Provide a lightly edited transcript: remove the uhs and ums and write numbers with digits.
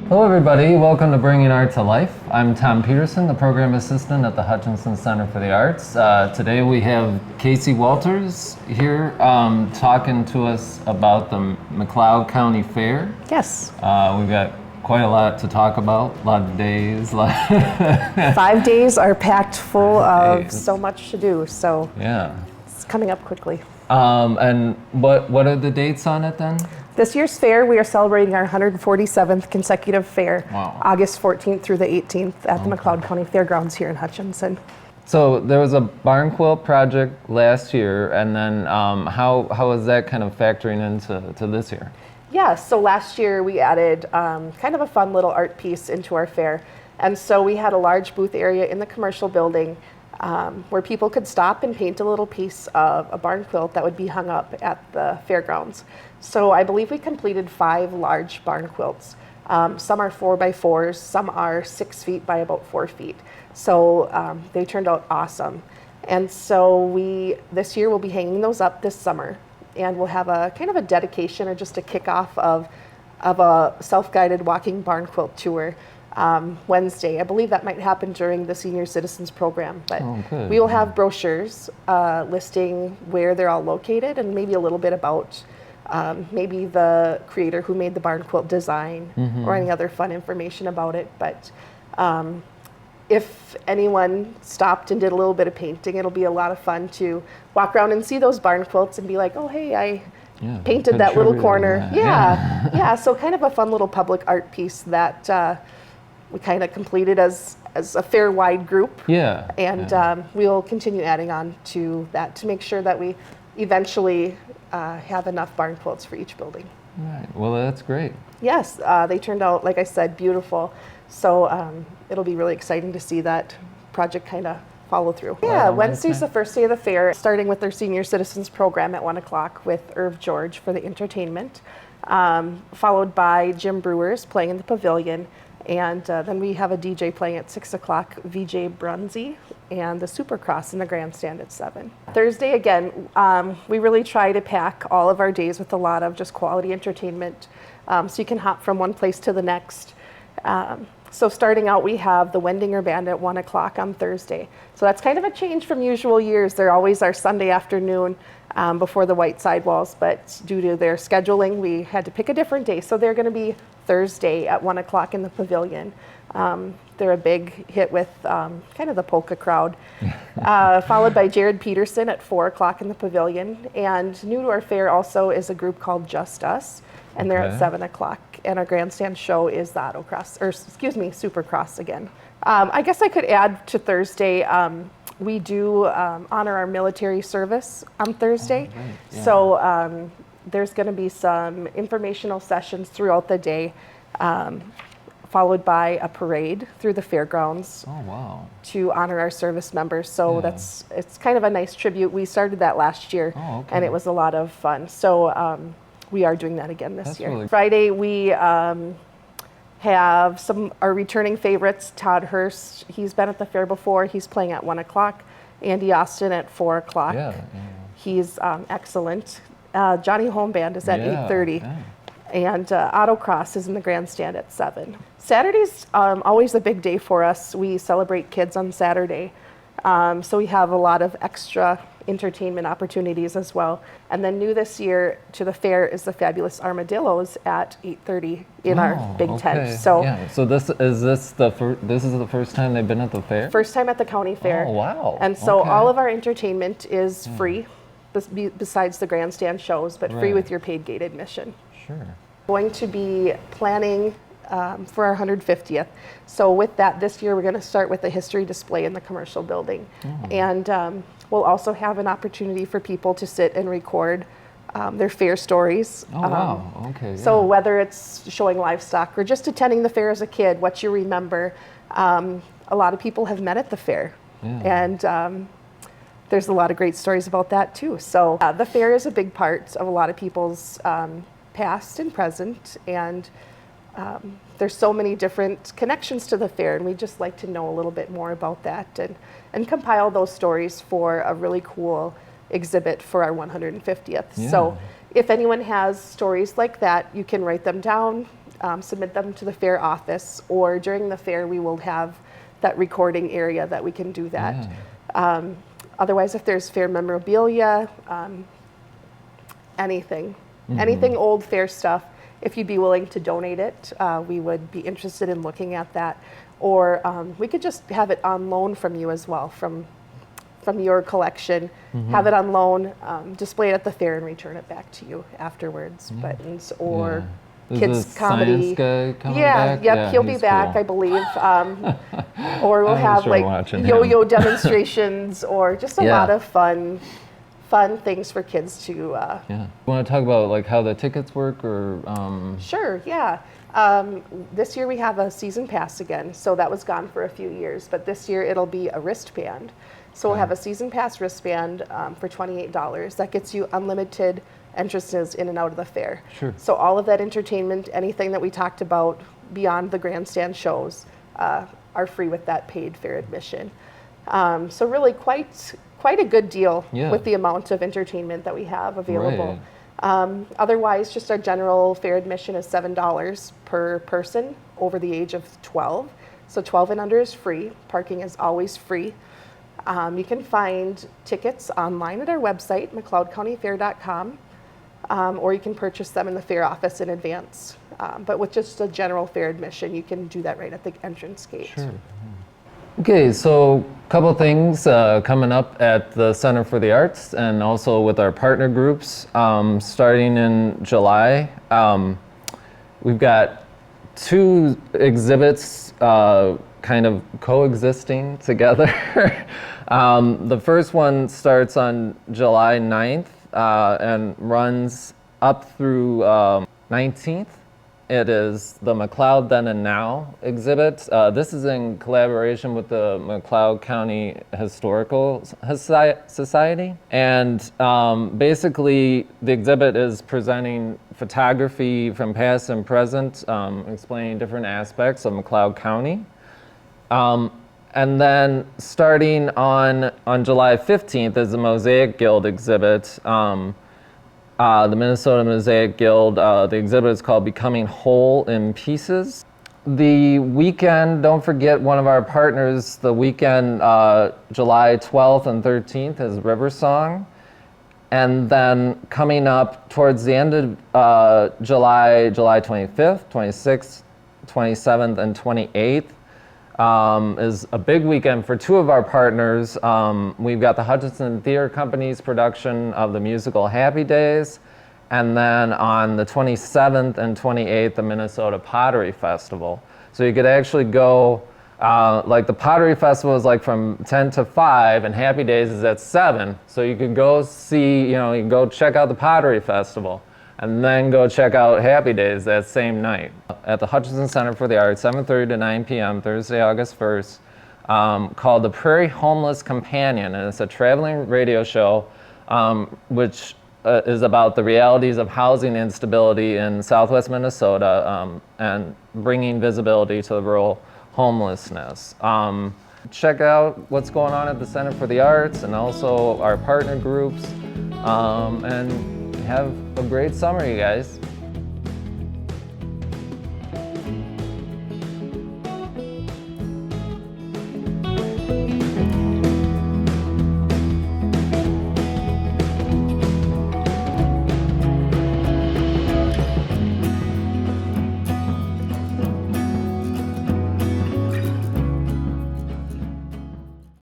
Hello everybody, welcome to Bringing Art to Life. I'm Tom Peterson, the Program Assistant at the Hutchinson Center for the Arts. Today we have Casey Walters here talking to us about the McLeod County Fair. Yes. We've got quite a lot to talk about, a lot of days. 5 days are packed full of so much to do, so yeah. it's coming up quickly. And what are the dates on it then? This year's fair, we are celebrating our 147th consecutive fair, Wow. August 14th through the 18th at the McLeod County Fairgrounds here in Hutchinson. So there was a barn quilt project last year, and then how is that kind of factoring into this year? Yeah, so last year we added kind of a fun little art piece into our fair. And so we had a large booth area in the commercial building where people could stop and paint a little piece of a barn quilt that would be hung up at the fairgrounds. So I believe we completed 5 large barn quilts. Some are 4x4s, some are 6 feet by about 4 feet. So they turned out awesome. And so this year we'll be hanging those up this summer, and we'll have a kind of a dedication or just a kickoff of a self-guided walking barn quilt tour Wednesday. I believe that might happen during the Senior Citizens Program, but we will have brochures listing where they're all located and maybe a little bit about maybe the creator who made the barn quilt design or any other fun information about it. But if anyone stopped and did a little bit of painting, it'll be a lot of fun to walk around and see those barn quilts and be like, oh, hey, I painted that little corner. Yeah. So kind of a fun little public art piece that we kind of completed as a fair-wide group. Yeah. And we'll continue adding on to that to make sure that we eventually have enough barn quilts for each building. Right. Well, that's great. Yes, they turned out, like I said, beautiful. So it'll be really exciting to see that project kind of follow through. Yeah, Wednesday's the first day of the fair, starting with their Senior Citizens Program at 1 o'clock with Irv George for the entertainment, followed by Jim Brewers playing in the pavilion. And then we have a DJ playing at 6 o'clock, VJ Brunzi, and the Supercross in the grandstand at 7. Thursday, again, we really try to pack all of our days with a lot of just quality entertainment, so you can hop from one place to the next. So starting out, we have the Wendinger Band at 1 o'clock on Thursday. So that's kind of a change from usual years. They're always our Sunday afternoon before the white sidewalls, but due to their scheduling, we had to pick a different day. So they're going to be Thursday at 1 o'clock in the pavilion. They're a big hit with kind of the polka crowd, followed by Jared Peterson at 4 o'clock in the pavilion. And new to our fair also is a group called Just Us, and they're at 7 o'clock. And our grandstand show is the Supercross again. I guess I could add to Thursday, we do honor our military service on Thursday. Oh, right. Yeah. So there's going to be some informational sessions throughout the day, followed by a parade through the fairgrounds. Oh, wow. To honor our service members. So it's kind of a nice tribute. We started that last year, and it was a lot of fun. So we are doing that again this year. Really Friday, we have our returning favorites, Todd Hurst. He's been at the fair before. He's playing at 1 o'clock. Andy Austin at 4 o'clock. Yeah. He's excellent. Johnny Home Band is at 8:30. Yeah. And Autocross is in the grandstand at 7. Saturday's always a big day for us. We celebrate kids on Saturday. So we have a lot of extra entertainment opportunities as well. And then new this year to the fair is the Fabulous Armadillos at 8:30 in our big tent. So this is the first time they've been at the fair? First time at the county fair. Oh, wow. And so all of our entertainment is free besides the grandstand shows, but free with your paid gate admission. Sure. Going to be planning for our 150th. So with that, this year we're going to start with a history display in the commercial building. And we'll also have an opportunity for people to sit and record their fair stories. Oh, wow. Okay. So whether it's showing livestock or just attending the fair as a kid, what you remember, a lot of people have met at the fair. And there's a lot of great stories about that too. So the fair is a big part of a lot of people's past and present, and there's so many different connections to the fair, and we just like to know a little bit more about that and compile those stories for a really cool exhibit for our 150th. Yeah. So if anyone has stories like that, you can write them down submit them to the fair office, or during the fair we will have that recording area that we can do that. Otherwise, if there's fair memorabilia, anything old fair stuff, if you'd be willing to donate it, we would be interested in looking at that. Or we could just have it on loan from you as well, from your collection, have it on loan, display it at the fair and return it back to you afterwards. Buttons or Is kids the comedy. science guy coming Yeah, back? yep, he'll be he's back, cool. I believe. Or we'll I'm have sure like watching him. yo-yo demonstrations, or just a Yeah. lot of fun things for kids to. Yeah. You want to talk about like how the tickets work, or? Sure, yeah. This year we have a season pass again, so that was gone for a few years, but this year it'll be a wristband. So we'll have a season pass wristband for $28. That gets you unlimited entrances in and out of the fair. Sure. So all of that entertainment, anything that we talked about beyond the grandstand shows, are free with that paid fair admission. So really quite a good deal with the amount of entertainment that we have available. Right. Otherwise, just our general fair admission is $7 per person over the age of 12. So 12 and under is free. Parking is always free. You can find tickets online at our website, mcleodcountyfair.com, or you can purchase them in the fair office in advance. But with just a general fair admission, you can do that right at the entrance gate. Sure. Okay, so a couple of things coming up at the Center for the Arts, and also with our partner groups starting in July. We've got 2 exhibits kind of coexisting together. The first one starts on July 9th and runs up through 19th. It is the McLeod Then and Now exhibit. This is in collaboration with the McLeod County Historical Society. And basically, the exhibit is presenting photography from past and present, explaining different aspects of McLeod County. And then starting on July 15th is the Mosaic Guild exhibit. The Minnesota Mosaic Guild, the exhibit is called Becoming Whole in Pieces. The weekend, don't forget one of our partners, the weekend, July 12th and 13th is River Song. And then coming up towards the end of July 25th, 26th, 27th, and 28th, is a big weekend for 2 of our partners. We've got the Hutchinson Theater Company's production of the musical Happy Days, and then on the 27th and 28th, the Minnesota Pottery Festival. So you could actually go, like the Pottery Festival is like from 10 to 5, and Happy Days is at 7. So you could go see, you can go check out the Pottery Festival, and then go check out Happy Days that same night at the Hutchinson Center for the Arts, 7:30 to 9 p.m., Thursday, August 1st, called The Prairie Homeless Companion. And it's a traveling radio show which is about the realities of housing instability in Southwest Minnesota and bringing visibility to the rural homelessness. Check out what's going on at the Center for the Arts and also our partner groups, and have a great summer, you guys.